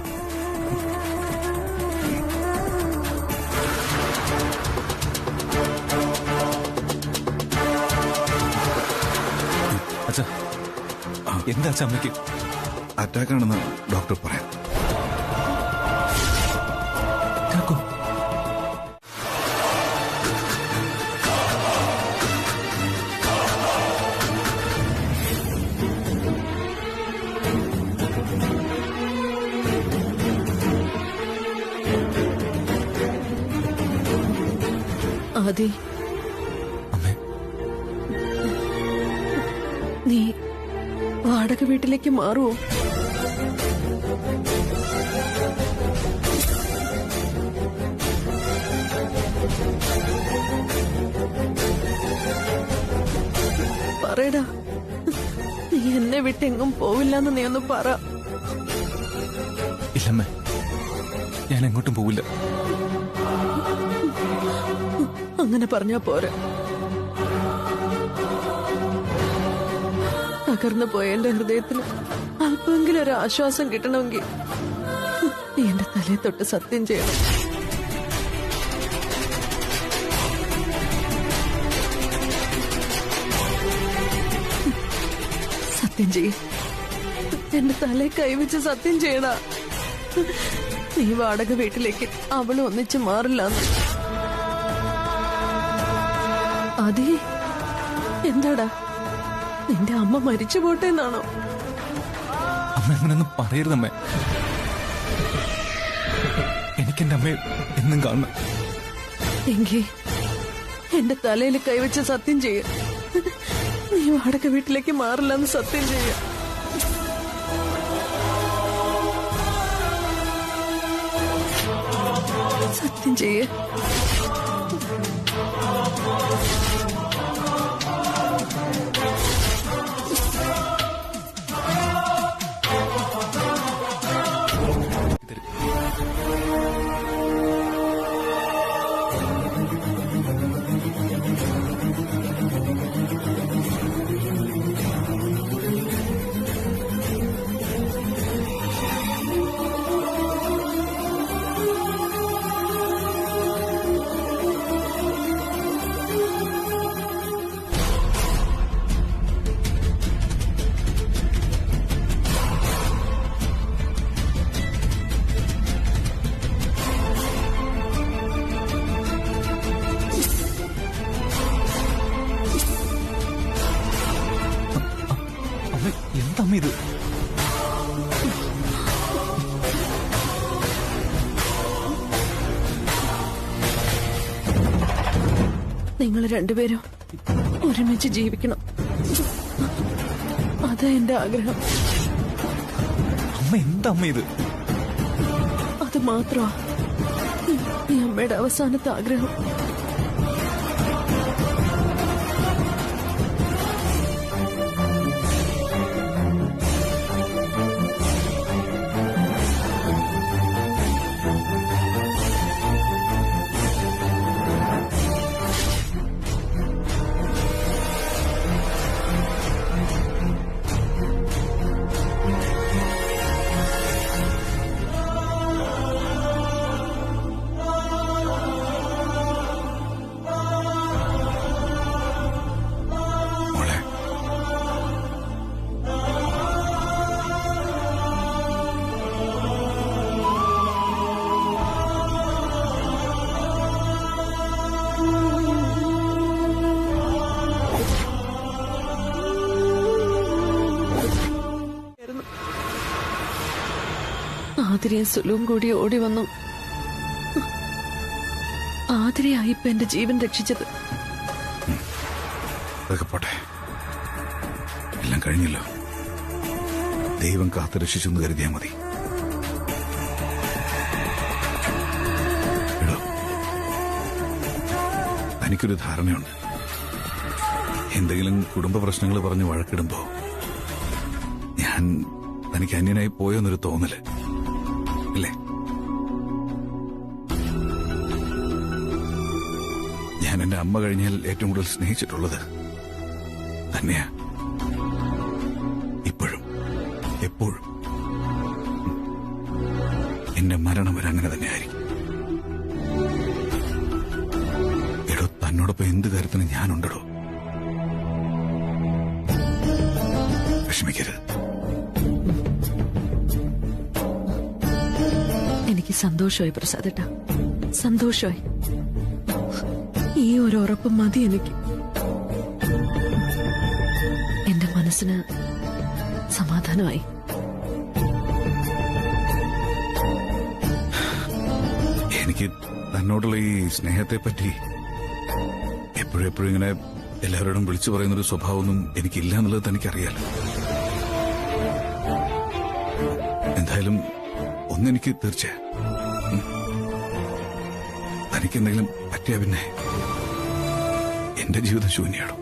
അച്ഛാ എന്താ അച്ഛാ അമ്മയ്ക്ക്? അറ്റാക്ക് ആണെന്ന് ഡോക്ടർ പറയാം. ആദി, നീ വാടക വീട്ടിലേക്ക് മാറുവോ? പറയടാ, നീ എന്നെ വിട്ടെങ്ങും പോവില്ലെന്ന് നീ ഒന്ന് പറ. ഇല്ലമ്മേ, ഞാൻ എങ്ങോട്ടും പോവില്ല. അങ്ങനെ പറഞ്ഞാ പോരെ. തകർന്നു പോയ എന്റെ ഹൃദയത്തിന് അല്പമെങ്കിലും ഒരു ആശ്വാസം കിട്ടണമെങ്കിൽ നീ എന്റെ തലയെ തൊട്ട് സത്യം ചെയ്യണം. സത്യം ചെയ്യ, എന്റെ തലയെ കൈവച്ച് സത്യം ചെയ്യടാ. നീ വാടക വീട്ടിലേക്ക് അവള് ഒന്നിച്ച് മാറില്ലാന്ന്. അതെ, എന്താടാ, നിന്റെ അമ്മ മരിച്ചു പോട്ടെ എന്നാണോ? അമ്മ അങ്ങനൊന്നും പറയരുതമ്മേ. എനിക്കെന്റെ അമ്മയെ എന്നും കാണണം. എങ്കിൽ എന്റെ തലയിൽ കൈവച്ച് സത്യം ചെയ്യ, നീ വാടക വീട്ടിലേക്ക് മാറില്ലെന്ന് സത്യം ചെയ്യ. സത്യം ചെയ്യ. എന്താ ഇത്? നിങ്ങൾ രണ്ടുപേരും ഒരുമിച്ച് ജീവിക്കണം, അതാ എന്റെ ആഗ്രഹം. അമ്മ എന്താ അമ്മ ഇത്? അത് മാത്രമാ ഈ അമ്മയുടെ അവസാനത്തെ ആഗ്രഹം. ആതിരയും സുലുവും കൂടി ഓടി വന്നു. ആതിരയായി ഇപ്പൊ എന്റെ ജീവൻ രക്ഷിച്ചത്. അതൊക്കെ പോട്ടെ, എല്ലാം കഴിഞ്ഞല്ലോ. ദൈവം കാത്തു രക്ഷിച്ചു എന്ന് കരുതിയാൽ മതി. എനിക്കൊരു ധാരണയുണ്ട്, എന്തെങ്കിലും കുടുംബ പ്രശ്നങ്ങൾ പറഞ്ഞ് വഴക്കിടുമ്പോ ഞാൻ തനിക്ക് അന്യനായി പോയോന്നൊരു തോന്നല് അല്ലേ? ഞാൻ എന്റെ അമ്മ കഴിഞ്ഞാൽ ഏറ്റവും കൂടുതൽ സ്നേഹിച്ചിട്ടുള്ളത് തന്നെയാ. ഇപ്പോഴും എപ്പോഴും. എന്റെ മരണം വരെ അങ്ങനെ തന്നെ ആയിരിക്കും. എടോ, തന്നോടൊപ്പം എന്ത് കാര്യത്തിന് ഞാനുണ്ടോ? വിഷമിക്കരുത്. എനിക്ക് സന്തോഷമായി പ്രസാദേട്ടാ, സന്തോഷമായി. ഈ ഒരു ഉറപ്പ് മതി എനിക്ക്. എന്റെ മനസ്സിന് സമാധാനമായി. എനിക്ക് തന്നോടുള്ള ഈ സ്നേഹത്തെ പറ്റി എപ്പോഴും ഇങ്ങനെ എല്ലാവരോടും വിളിച്ചു പറയുന്നൊരു സ്വഭാവമൊന്നും എനിക്കില്ല എന്നുള്ളത് തനിക്കറിയാലോ. എന്തായാലും ഒന്നെനിക്ക് തീർച്ചയായും തനിക്ക് എന്തെങ്കിലും പറ്റിയാ പിന്നെ എന്റെ ജീവിതം ശൂന്യാണോ?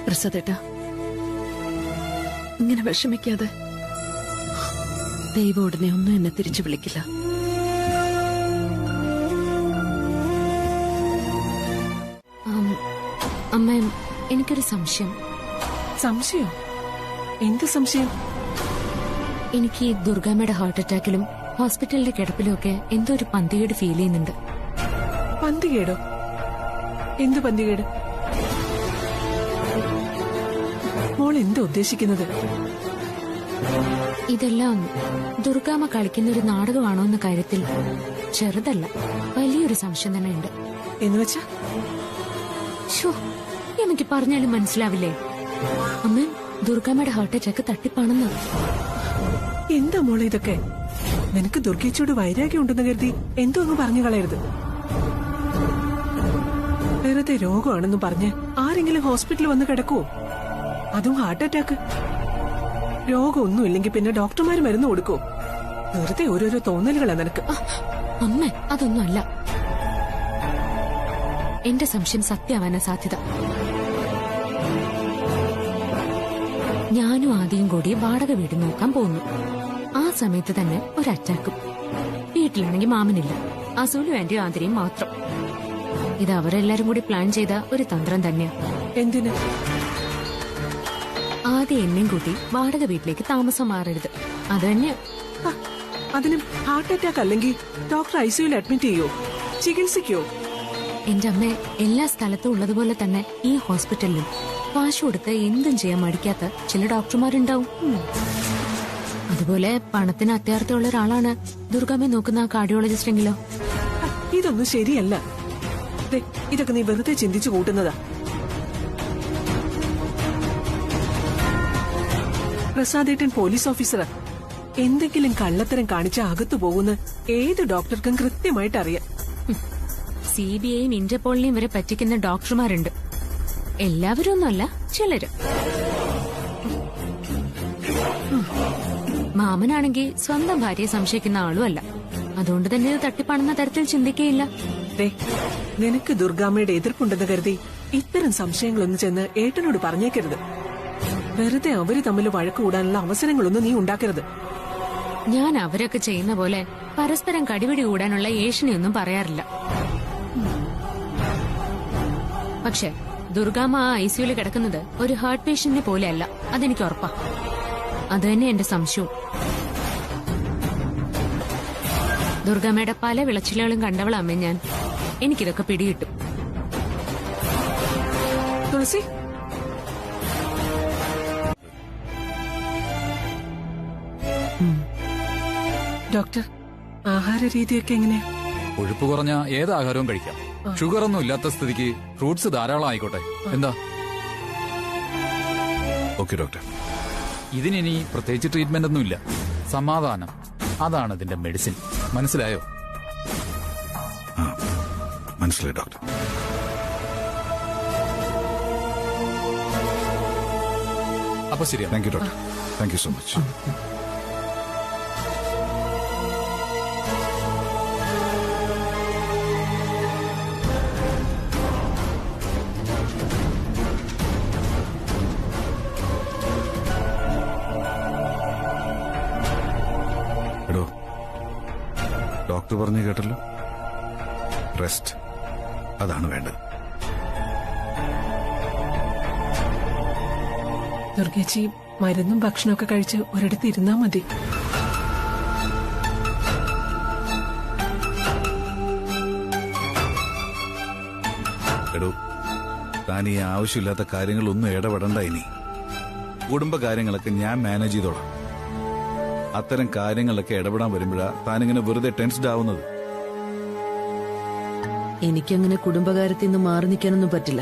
പ്രസാദേട്ടാ, ഇങ്ങനെ വിഷമിക്കാതെ. ദൈവം ഉടനെ ഒന്നും എന്നെ തിരിച്ചു വിളിക്കില്ല. അമ്മ, എനിക്കൊരു സംശയം. സംശയം? എന്ത് സംശയം? എനിക്ക് ദുർഗാമ്മയുടെ ഹാർട്ട് അറ്റാക്കിലും ഹോസ്പിറ്റലിന്റെ കിടപ്പിലും ഒക്കെ എന്തോ ഒരു പന്തികേട് ഫീൽ ചെയ്യുന്നുണ്ട്. പന്തികേടോ? എന്ത് പന്തികേട്? മോൾ എന്താ ഉദ്ദേശിക്കുന്നത്? ഇതെല്ലാം ദുർഗാമ്മ കളിക്കുന്ന ഒരു നാടകമാണോ എന്ന കാര്യത്തിൽ ചെറുതല്ല, വലിയൊരു സംശയം തന്നെ ഉണ്ട്. എന്ന് വെച്ചാ? എനിക്ക് പറഞ്ഞാലും മനസ്സിലാവില്ലേ അമ്മ, ദുർഗാമ്മയുടെ ഹാർട്ട് അറ്റാക്ക് തട്ടിപ്പാണെന്ന്. എന്താ മോളെ ഇതൊക്കെ? നിനക്ക് ദുർഗേച്ചിയോട് വൈരാഗ്യം ഉണ്ടെന്ന് കരുതി എന്തോ അങ്ങ് പറഞ്ഞു കളയരുത്. വെറുതെ രോഗമാണെന്ന് പറഞ്ഞ് ആരെങ്കിലും ഹോസ്പിറ്റലിൽ വന്ന് കിടക്കുവോ? അതും ഹാർട്ട് അറ്റാക്ക്. രോഗമൊന്നും ഇല്ലെങ്കിൽ പിന്നെ ഡോക്ടർമാര് മരുന്ന് കൊടുക്കോ? വെറുതെ ഓരോരോ തോന്നലുകളാ നിനക്ക്. അമ്മ, അതൊന്നും അല്ല. എന്റെ സംശയം സത്യമാവാനാ സാധ്യത. ഞാനും ആദ്യം കൂടി വാടക വീട് നോക്കാൻ പോകുന്നു. ആ സമയത്ത് തന്നെ ഒരു അറ്റാക്കും. വീട്ടിലാണെങ്കിൽ മാമനില്ല, അസൂലും ആന്റിയും ആതിരയും മാത്രം. ഇത് അവരെല്ലാരും കൂടി പ്ലാൻ ചെയ്ത ഒരു തന്ത്രം തന്നെയാ. എന്തിന്? ആദ്യം എന്നെയും കൂട്ടി വാടക വീട്ടിലേക്ക് താമസം മാറരുത്, അത് തന്നെയാ. അതിനും ഹാർട്ട് അറ്റാക്ക് അല്ലെങ്കിൽ ഡോക്ടർ ഐസിയുയിൽ അഡ്മിറ്റ് ചെയ്യോ, ചികിത്സിക്കോ? എന്റെ അമ്മ, എല്ലാ സ്ഥലത്തും ഉള്ളതുപോലെ തന്നെ ഈ ഹോസ്പിറ്റലിലും കാശ് കൊടുത്ത് എന്തും ചെയ്യാൻ മടിക്കാത്ത ചില ഡോക്ടർമാരുണ്ടാവും. അതുപോലെ പണത്തിന് അത്യാർത്ഥമുള്ള ഒരാളാണ് ദുർഗാമ്മയെ നോക്കുന്ന കാർഡിയോളജിസ്റ്റ് എങ്കിലോ? ഇതൊന്നും ശരിയല്ല. ഇതൊക്കെ നീ വെറുതെ ചിന്തിച്ചു കൂട്ടുന്നതാ. പ്രസാദേട്ടൻ പോലീസ് ഓഫീസറാ. എന്തെങ്കിലും കള്ളത്തരം കാണിച്ച അകത്തു പോകുന്ന ഏത് ഡോക്ടർക്കും കൃത്യമായിട്ട് അറിയാം. CBIയും ഇന്റർപോളിനെയും വരെ പറ്റിക്കുന്ന ഡോക്ടർമാരുണ്ട്. എല്ലാവരും ഒന്നുമല്ല, ചിലര്. മാമനാണെങ്കിൽ സ്വന്തം ഭാര്യയെ സംശയിക്കുന്ന ആളും അല്ല. അതുകൊണ്ട് തന്നെ ഇത് തട്ടിപ്പാണെന്ന തരത്തിൽ ചിന്തിക്കുകയില്ല. നിനക്ക് ദുർഗാമ്മയുടെ എതിർപ്പുണ്ടെന്ന് കരുതി ഇത്തരം സംശയങ്ങളൊന്നും ചെന്ന് ഏട്ടനോട് പറഞ്ഞേക്കരുത്. വെറുതെ അവര് തമ്മിൽ വഴക്ക് കൂടാനുള്ള അവസരങ്ങളൊന്നും നീ ഉണ്ടാക്കരുത്. ഞാൻ അവരൊക്കെ ചെയ്യുന്ന പോലെ പരസ്പരം കടിപിടി കൂടാനുള്ള ഏഷണിയൊന്നും പറയാറില്ല. പക്ഷെ ദുർഗാമ്മ ആ ICUയിൽ കിടക്കുന്നത് ഒരു ഹാർട്ട് പേഷ്യന്റിനെ പോലെയല്ല, അതെനിക്ക് ഉറപ്പാ. അത് തന്നെ എന്റെ സംശയവും. ദുർഗാമ്മയുടെ പല വിളച്ചിലുകളും കണ്ടവളാമ്മേ ഞാൻ. എനിക്കിതൊക്കെ പിടികിട്ടും. തുളസി, ഡോക്ടർ, ആഹാര രീതിയൊക്കെ എങ്ങനെയാ? കൊഴുപ്പ് കുറഞ്ഞ ഏത് ആഹാരവും കഴിക്കാം. ഷുഗർ ഒന്നും ഇല്ലാത്ത സ്ഥിതിക്ക് ഫ്രൂട്ട്സ് ധാരാളം ആയിക്കോട്ടെ. എന്താ? Okay doctor. ഇതിനി പ്രത്യേകിച്ച് ട്രീറ്റ്മെന്റ് ഒന്നും ഇല്ല. സമാധാനം, അതാണ് ഇതിന്റെ മെഡിസിൻ. മനസ്സിലായോ? മനസ്സിലായി ഡോക്ടർ. അപ്പൊ ശരിയാ. Thank you doctor. Thank you so much. എടോ, ഡോക്ടർ പറഞ്ഞു കേട്ടല്ലോ, റെസ്റ്റ്, അതാണ് വേണ്ടത്. ദുർഗേച്ചി മരുന്നും ഭക്ഷണമൊക്കെ കഴിച്ച് ഒരിടത്ത് ഇരുന്നാ മതി. എടോ, താൻ ഈ ആവശ്യമില്ലാത്ത കാര്യങ്ങളൊന്നും ഇടപെടണ്ട. ഇനി കുടുംബകാര്യങ്ങളൊക്കെ ഞാൻ മാനേജ് ചെയ്തോളാം. അത്തരം കാര്യങ്ങളിലൊക്കെ ഇടപെടാൻ വരുമ്പോഴാ താനിങ്ങനെ വെറുതെ ടെൻസ്ഡ് ആവുന്നത്. എനിക്കങ്ങനെ കുടുംബകാര്യത്തിൽ നിന്ന് മാറി നിൽക്കാനൊന്നും പറ്റില്ല.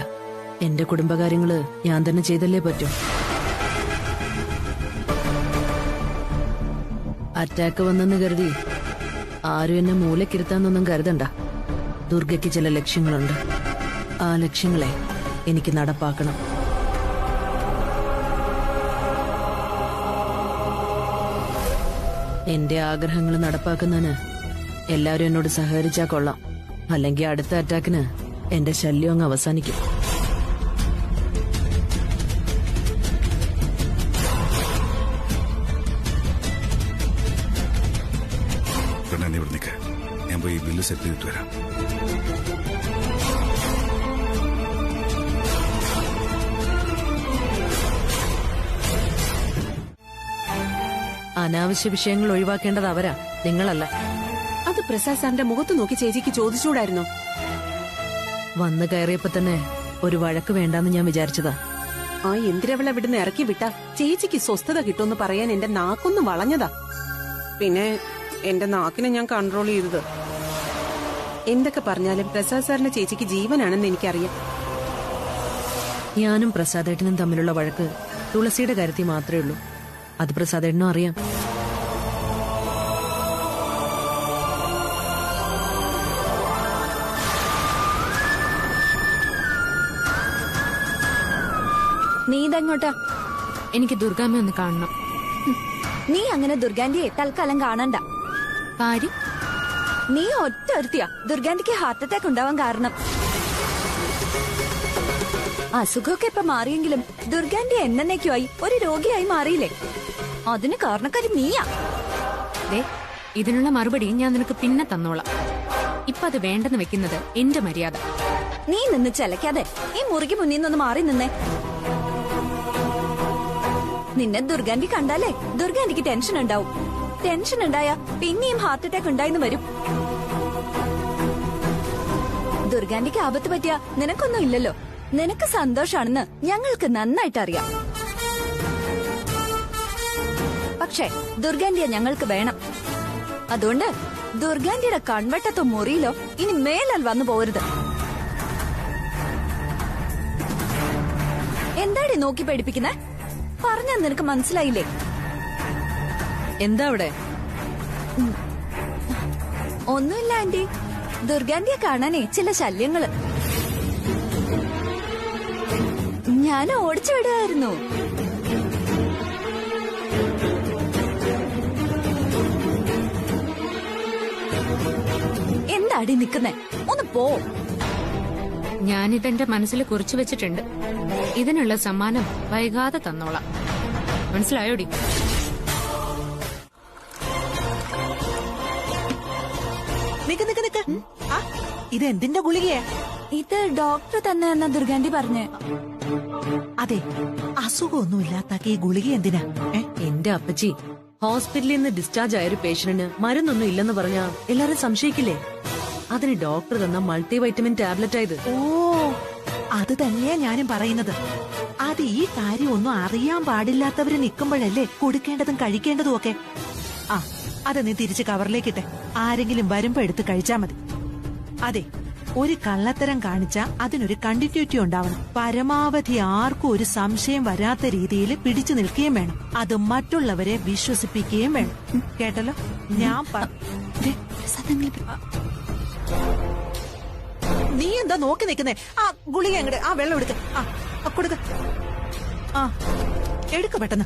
എന്റെ കുടുംബകാര്യങ്ങള് ഞാൻ തന്നെ ചെയ്തല്ലേ പറ്റൂ. അറ്റാക്ക് വന്നെന്ന് കരുതി ആരും എന്നെ മൂലക്കിരുത്താന്നൊന്നും കരുതണ്ട. ദുർഗയ്ക്ക് ചില ലക്ഷ്യങ്ങളുണ്ട്. ആ ലക്ഷ്യങ്ങളെ എനിക്ക് നടപ്പാക്കണം. എന്റെ ആഗ്രഹങ്ങൾ നടപ്പാക്കുന്നതിന് എല്ലാവരും എന്നോട് സഹകരിച്ചാ കൊള്ളാം. അല്ലെങ്കിൽ അടുത്ത അറ്റാക്കിന് എന്റെ ശല്യം അങ്ങ് അവസാനിക്കും. ഞാൻ പോയി ബില്ല് സെറ്റ് ചെയ്തിട്ട് വരാം. അനാവശ്യ വിഷയങ്ങൾ ഒഴിവാക്കേണ്ടത് അവരാ, നിങ്ങളല്ല. അത് പ്രസാദ് സാറിന്റെ മുഖത്ത് നോക്കി ചേച്ചിക്ക് ചോദിച്ചൂടായിരുന്നോ? വന്നു കയറിയപ്പോ തന്നെ ഒരു വഴക്ക് വേണ്ടാന്ന് ഞാൻ വിചാരിച്ചതാ. ആ എന്തിരവളെ വിടുന്ന് ഇറക്കി വിട്ടാ ചേച്ചിക്ക് സ്വസ്ഥത കിട്ടുമെന്ന് പറയാൻ എന്റെ നാക്കൊന്ന് വളഞ്ഞതാ. പിന്നെ എന്റെ നാക്കിനെ ഞാൻ കൺട്രോൾ ചെയ്തത്. എന്തൊക്കെ പറഞ്ഞാലും പ്രസാദ് സാറിന്റെ ചേച്ചിക്ക് ജീവനാണെന്ന് എനിക്കറിയാം. ഞാനും പ്രസാദേട്ടനും തമ്മിലുള്ള വഴക്ക് തുളസിയുടെ കാര്യത്തിൽ മാത്രമേ ഉള്ളൂ. അത് പ്രസാദേട്ടനും അറിയാം. നീ ഇതെങ്ങോട്ടാ? എനിക്ക് ദുർഗാമ്മ ഒന്ന് കാണണം. നീ അങ്ങനെ ദുർഗാന്റിയെ തൽക്കാലം കാണണ്ട. കാര്യം? നീ ഒറ്റ ഒരുത്തിയാ ദുർഗാന്റിക്ക് ഹാർട്ട് അറ്റാക്ക് ഉണ്ടാവാൻ കാരണം. അസുഖമൊക്കെ ഇപ്പൊ മാറിയെങ്കിലും ദുർഗാന്റി എന്നേക്കുമായി ഒരു രോഗിയായി മാറിയില്ലേ? അതിന് കാരണക്കാരി നീയാ. ഇതിനുള്ള മറുപടി ഞാൻ നിനക്ക് പിന്നെ തന്നോളാം. ഇപ്പൊ അത് വേണ്ടെന്ന് വെക്കുന്നത് എന്റെ മര്യാദ. നീ നിന്ന് ചെലക്കാതെ ഈ മുറിക്ക് മുന്നിൽ നിന്ന് മാറി നിന്നേ. നിന്നെ ദുർഗാന്റി കണ്ടാലേ ദുർഗാന്റിക്ക് ടെൻഷൻ ഉണ്ടാവും. ടെൻഷൻ ഉണ്ടായാ പിന്നെയും ഹാർട്ട് അറ്റാക്ക് ഉണ്ടായിന്ന് വരും. ദുർഗാന്റിക്ക് ആപത്ത് പറ്റിയ നിനക്കൊന്നും ഇല്ലല്ലോ. നിനക്ക് സന്തോഷാണെന്ന് ഞങ്ങൾക്ക് നന്നായിട്ട് അറിയാം. പക്ഷേ ദുർഗാന്റിയെ ഞങ്ങൾക്ക് വേണം. അതുകൊണ്ട് ദുർഗാന്റിയുടെ കൺവെട്ടത്തോ മുറിയിലോ ഇനി മേലാൽ വന്നു പോരുത്. എന്താടി നോക്കി പേടിപ്പിക്കുന്നേ? പറഞ്ഞാ നിനക്ക് മനസ്സിലായില്ലേ? എന്താ അവിടെ? ഒന്നുമില്ല ആന്റി. ദുർഗാന്റിയെ കാണാനേ ചില ശല്യങ്ങള്. ഞാൻ ഓടിച്ചു വിടുമായിരുന്നു. എന്താടി നിക്കുന്നേ? ഒന്ന് പോ. ഞാനിതെന്റെ മനസ്സിൽ കുറിച്ചു വെച്ചിട്ടുണ്ട്. ഇതിനുള്ള സമ്മാനം വൈകാതെ തന്നോളാം. മനസ്സിലായോടി? നിക്ക് നിക്ക് നിക്ക്. ഇത് എന്തിന്റെ ഗുളികയാ? ഇത് ഡോക്ടർ തന്നെ എന്നാ ദുർഗാന്റി പറഞ്ഞേ. അതെ, അസുഖമൊന്നുമില്ലാത്ത ഈ ഗുളിക എന്തിനാ? എന്റെ അപ്പച്ചി, ഹോസ്പിറ്റലിൽ നിന്ന് ഡിസ്ചാർജ് ആയൊരു പേഷ്യന്റിന് മരുന്നൊന്നും ഇല്ലെന്ന് പറഞ്ഞാ എല്ലാരും സംശയിക്കില്ലേ? അതിന് ഡോക്ടർ തന്ന മൾട്ടി വൈറ്റമിൻ ടാബ്ലറ്റ് ആയത്. ഓ, അത് തന്നെയാ ഞാനും പറയുന്നത്. അത് ഈ കാര്യമൊന്നും അറിയാൻ പാടില്ലാത്തവര് നിൽക്കുമ്പോഴല്ലേ കൊടുക്കേണ്ടതും കഴിക്കേണ്ടതും ഒക്കെ. ആ, അത് നീ തിരിച്ച് കവറിലേക്കിട്ടെ. ആരെങ്കിലും വരുമ്പോ എടുത്ത് കഴിച്ചാ മതി. അതെ, ഒരു കള്ളത്തരം കാണിച്ചാ അതിനൊരു കണ്ടിന്യൂറ്റി ഉണ്ടാവണം. പരമാവധി ആർക്കും ഒരു സംശയം വരാത്ത രീതിയിൽ പിടിച്ചു നിൽക്കുകയും വേണം. അത് മറ്റുള്ളവരെ വിശ്വസിപ്പിക്കുകയും വേണം. കേട്ടല്ലോ? ഞാൻ നീ എന്താ നോക്കി നിൽക്കുന്നേ? ആ ഗുളിക അങ്ങട്, ആ വെള്ളം എടുക്ക. ആ കൊടുക്ക. ആ എടുക്ക പെട്ടെന്ന്.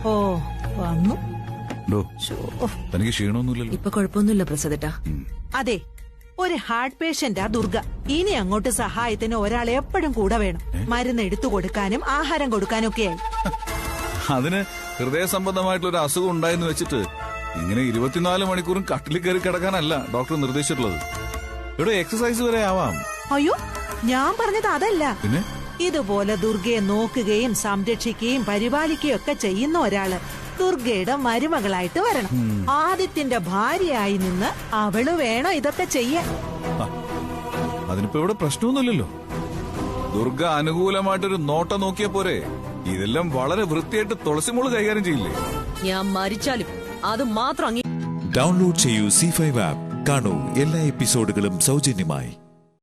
ഓ വന്നു. തനിക്ക് ക്ഷീണമൊന്നുമില്ലല്ലോ? ഇപ്പൊ കുഴപ്പമൊന്നുമില്ല പ്രസാദേട്ടാ. അതെ, ഒരു ഹാർട്ട് പേഷ്യന്റാ ദുർഗ. ഇനി അങ്ങോട്ട് സഹായത്തിന് ഒരാൾ എപ്പോഴും കൂടെ വേണം. മരുന്ന് എടുത്തു കൊടുക്കാനും ആഹാരം കൊടുക്കാനും ഒക്കെയായി. അതിന് ഹൃദയ സംബന്ധമായിട്ടുള്ള ഒരു അസുഖം ഉണ്ടായെന്ന് വെച്ചിട്ട് ഇങ്ങനെ 24 മണിക്കൂറും കട്ടിലിൽ കയറി കിടക്കാനല്ല ഡോക്ടർ നിർദ്ദേശിച്ചിട്ടുള്ളത്. ഇവിടെ എക്സസൈസ് വരെ ആവാം. അയ്യോ, ഞാൻ പറഞ്ഞത് അതല്ല. പിന്നെ ഇതുപോലെ ദുർഗയെ നോക്കുകയും സംരക്ഷിക്കുകയും പരിപാലിക്കുകയും ഒക്കെ ചെയ്യുന്ന ഒരാള് ദുർഗയുടെ മരുമകളായിട്ട് വരണം. ആദിത്യന്റെ ഭാര്യയായി നിന്ന് അവള് വേണം ഇതൊക്കെ ചെയ്യാൻ. അതിനിപ്പോ ഇവിടെ പ്രശ്നമൊന്നുമില്ലല്ലോ. ദുർഗ അനുകൂലമായിട്ടൊരു നോട്ടം നോക്കിയ പോരെ. ഇതെല്ലാം വളരെ വൃത്തിയായിട്ട് തുളസിമോള് കൈകാര്യം ചെയ്യില്ലേ? ഞാൻ മരിച്ചാലും അത് മാത്രം ഡൗൺലോഡ് ചെയ്യൂ C5 ആപ്പ്. കാണൂ എല്ലാ എപ്പിസോഡുകളും സൗജന്യമായി.